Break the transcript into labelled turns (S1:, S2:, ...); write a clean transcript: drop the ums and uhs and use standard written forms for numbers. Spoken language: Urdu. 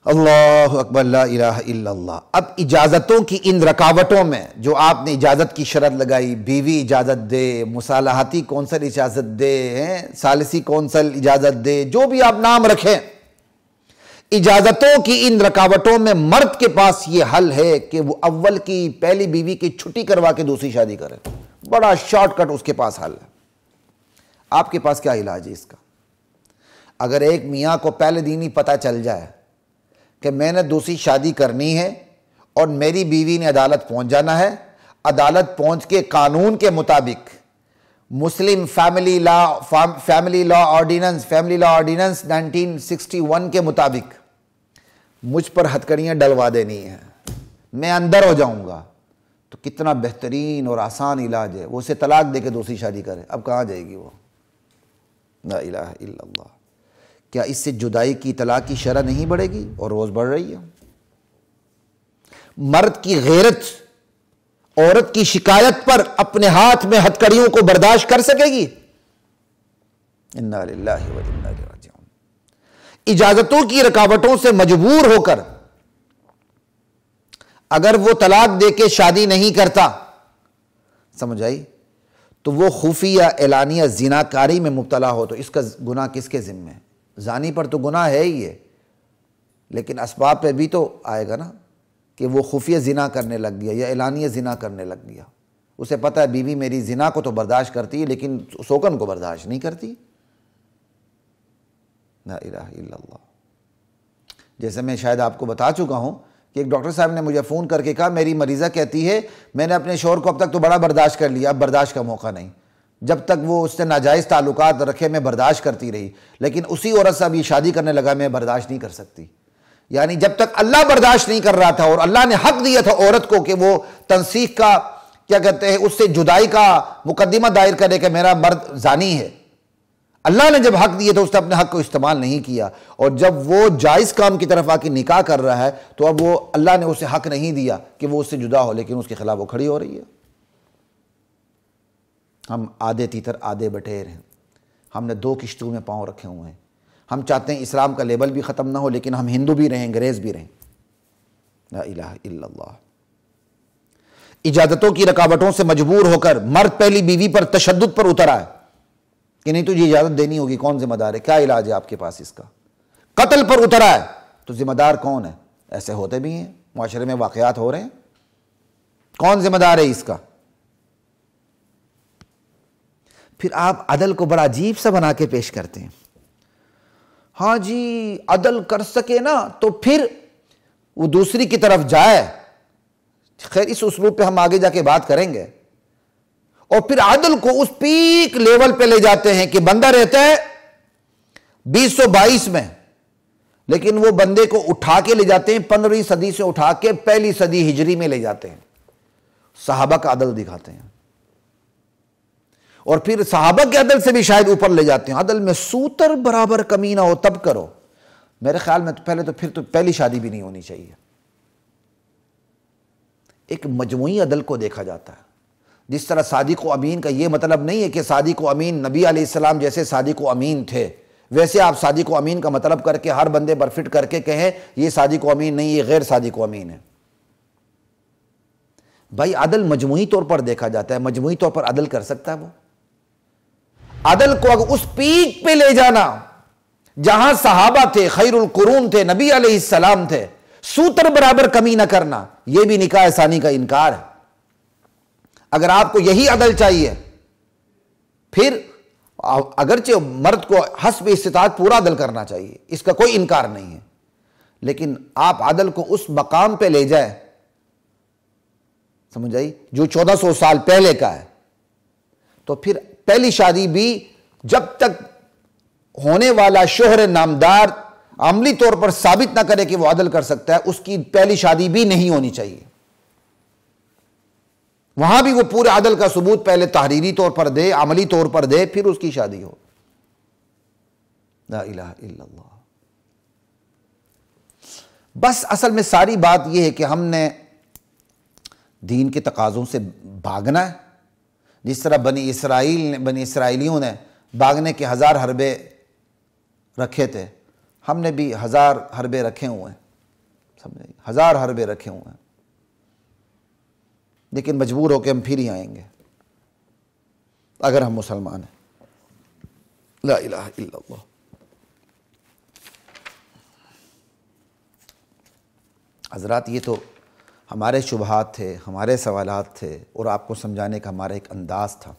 S1: اللہ اکبر، لا الہ الا اللہ۔ اب اجازتوں کی ان رکاوٹوں میں جو آپ نے اجازت کی شرط لگائی، بیوی اجازت دے، مصالحاتی کونسل اجازت دے، ثالثی کونسل اجازت دے، جو بھی آپ نام رکھیں، اجازتوں کی ان رکاوٹوں میں مرد کے پاس یہ حل ہے کہ وہ اول کی پہلی بیوی کی چھٹی کروا کے دوسری شادی کرے۔ بڑا شارٹ کٹ اس کے پاس حل ہے۔ آپ کے پاس کیا علاج ہے اس کا؟ اگر ایک میاں کو پہلے دن ہی پتہ چل جائے کہ میں نے دوسری شادی کرنی ہے اور میری بیوی نے عدالت پہنچ جانا ہے، عدالت پہنچ کے قانون کے مطابق مسلم فیملی لا آرڈیننس 1961 کے مطابق مجھ پر ہتھکڑیاں ڈلوا دینی ہیں، میں اندر ہو جاؤں گا، تو کتنا بہترین اور آسان علاج ہے۔ وہ اسے طلاق دے کے دوسری شادی کرے، اب کہاں جائے گی وہ؟ لا الہ الا اللہ۔ کیا اس سے جدائی کی طلاق کی شرح نہیں بڑھے گی؟ اور روز بڑھ رہی ہے۔ مرد کی غیرت عورت کی شکایت پر اپنے ہاتھ میں ہتھکڑیوں کو برداشت کر سکے گی؟ انا للہ و انا الیہ راجعون۔ اجازتوں کی رکاوٹوں سے مجبور ہو کر اگر وہ طلاق دے کے شادی نہیں کرتا، سمجھ آئی، تو وہ خفیہ اعلانیہ زناکاری میں مبتلا ہو، تو اس کا گناہ کس کے ذمہ ہے؟ زانی پر تو گناہ ہے ہی ہے، لیکن اسباب پہ بھی تو آئے گا نا کہ وہ خفیہ زنا کرنے لگ گیا یا اعلانیہ زنا کرنے لگ گیا۔ اسے پتہ ہے بیوی میری زنا کو تو برداشت کرتی ہے لیکن سوکن کو برداشت نہیں کرتی۔ لا الہ الا اللہ۔ جیسے میں شاید آپ کو بتا چکا ہوں کہ ایک ڈاکٹر صاحب نے مجھے فون کر کے کہا میری مریضہ کہتی ہے میں نے اپنے شوہر کو اب تک تو بڑا برداشت کر لیا، اب برداشت کا موقع نہیں، جب تک وہ اس سے ناجائز تعلقات رکھے میں برداشت کرتی رہی، لیکن اسی عورت سے اب یہ شادی کرنے لگا میں برداشت نہیں کر سکتی۔ یعنی جب تک اللہ برداشت نہیں کر رہا تھا اور اللہ نے حق دیا تھا عورت کو کہ وہ تنسیخ کا کیا کہتے ہیں اس سے جدائی کا مقدمہ دائر کرے کہ میرا مرد زانی ہے، اللہ نے جب حق دیا تو اس نے اپنے حق کو استعمال نہیں کیا، اور جب وہ جائز کام کی طرف آ کے نکاح کر رہا ہے تو اب وہ اللہ نے اسے حق نہیں دیا کہ وہ اس سے جدا ہو، لیکن اس کے خلاف وہ کھڑی ہو رہی ہے۔ ہم آدھے تیتر آدھے بٹیر ہیں، ہم نے دو کشتیوں میں پاؤں رکھے ہوئے ہیں۔ ہم چاہتے ہیں اسلام کا لیبل بھی ختم نہ ہو لیکن ہم ہندو بھی رہیں، انگریز بھی رہیں۔ لا الہ الا اللہ۔ اجازتوں کی رکاوٹوں سے مجبور ہو کر مرد پہلی بیوی پر تشدد پر اتر آئے کہ نہیں تجھے اجازت دینی ہوگی، کون ذمہ دار ہے؟ کیا علاج ہے آپ کے پاس اس کا؟ قتل پر اتر آئے تو ذمہ دار کون ہے؟ ایسے ہوتے بھی ہیں، معاشرے میں واقعات ہو رہے ہیں، کون ذمہ دار ہے اس کا؟ پھر آپ عدل کو بڑا عجیب سا بنا کے پیش کرتے ہیں۔ ہاں جی عدل کر سکے نا تو پھر وہ دوسری کی طرف جائے، خیر اس اسلوب پہ ہم آگے جا کے بات کریں گے، اور پھر عدل کو اس پیک لیول پہ لے جاتے ہیں کہ بندہ رہتا ہے 2022 میں، لیکن وہ بندے کو اٹھا کے لے جاتے ہیں 15ویں صدی سے اٹھا کے پہلی صدی ہجری میں لے جاتے ہیں، صحابہ کا عدل دکھاتے ہیں، اور پھر صحابہ کے عدل سے بھی شاید اوپر لے جاتے ہیں۔ عدل میں سوتر برابر کمی نہ ہو تب کرو۔ میرے خیال میں پھر پہلی شادی بھی نہیں ہونی چاہیے۔ ایک مجموعی عدل کو دیکھا جاتا ہے، جس طرح صادق و امین کا یہ مطلب نہیں ہے کہ صادق و امین نبی علیہ السلام جیسے صادق و امین تھے ویسے آپ صادق و امین کا مطلب کر کے ہر بندے پر فٹ کر کے کہیں یہ صادق و امین نہیں، یہ غیر صادق و امین ہے۔ بھائی عدل مجموعی طور پر دیکھا جاتا ہے، مجموعی طور پر عدل کر سکتا ہے وہ؟ عدل کو اگر اس پیک پہ لے جانا جہاں صحابہ تھے، خیر القرون تھے، نبی علیہ السلام تھے، سوتر برابر کمی نہ کرنا، یہ بھی نکاح ثانی کا انکار ہے۔ اگر آپ کو یہی عدل چاہیے پھر اگرچہ مرد کو حسب استطاعت پورا عدل کرنا چاہیے، اس کا کوئی انکار نہیں ہے، لیکن آپ عدل کو اس مقام پہ لے جائیں، سمجھ آئی، جو 1400 سال پہلے کا ہے، تو پھر پہلی شادی بھی جب تک ہونے والا شوہر نامدار عملی طور پر ثابت نہ کرے کہ وہ عدل کر سکتا ہے، اس کی پہلی شادی بھی نہیں ہونی چاہیے۔ وہاں بھی وہ پورے عدل کا ثبوت پہلے تحریری طور پر دے، عملی طور پر دے، پھر اس کی شادی ہو۔ لا الہ الا اللہ۔ بس اصل میں ساری بات یہ ہے کہ ہم نے دین کے تقاضوں سے بھاگنا ہے، جس طرح بنی اسرائیلیوں نے بھاگنے کے 1000 حربے رکھے تھے، ہم نے بھی 1000 حربے رکھے ہوئے ہیں، سمجھے، 1000 حربے رکھے ہوئے ہیں، لیکن مجبور ہو کے ہم پھر ہی آئیں گے اگر ہم مسلمان ہیں۔ لا الہ الا اللہ۔ حضرات یہ تو ہمارے شبہات تھے، ہمارے سوالات تھے، اور آپ کو سمجھانے کا ہمارا ایک انداز تھا۔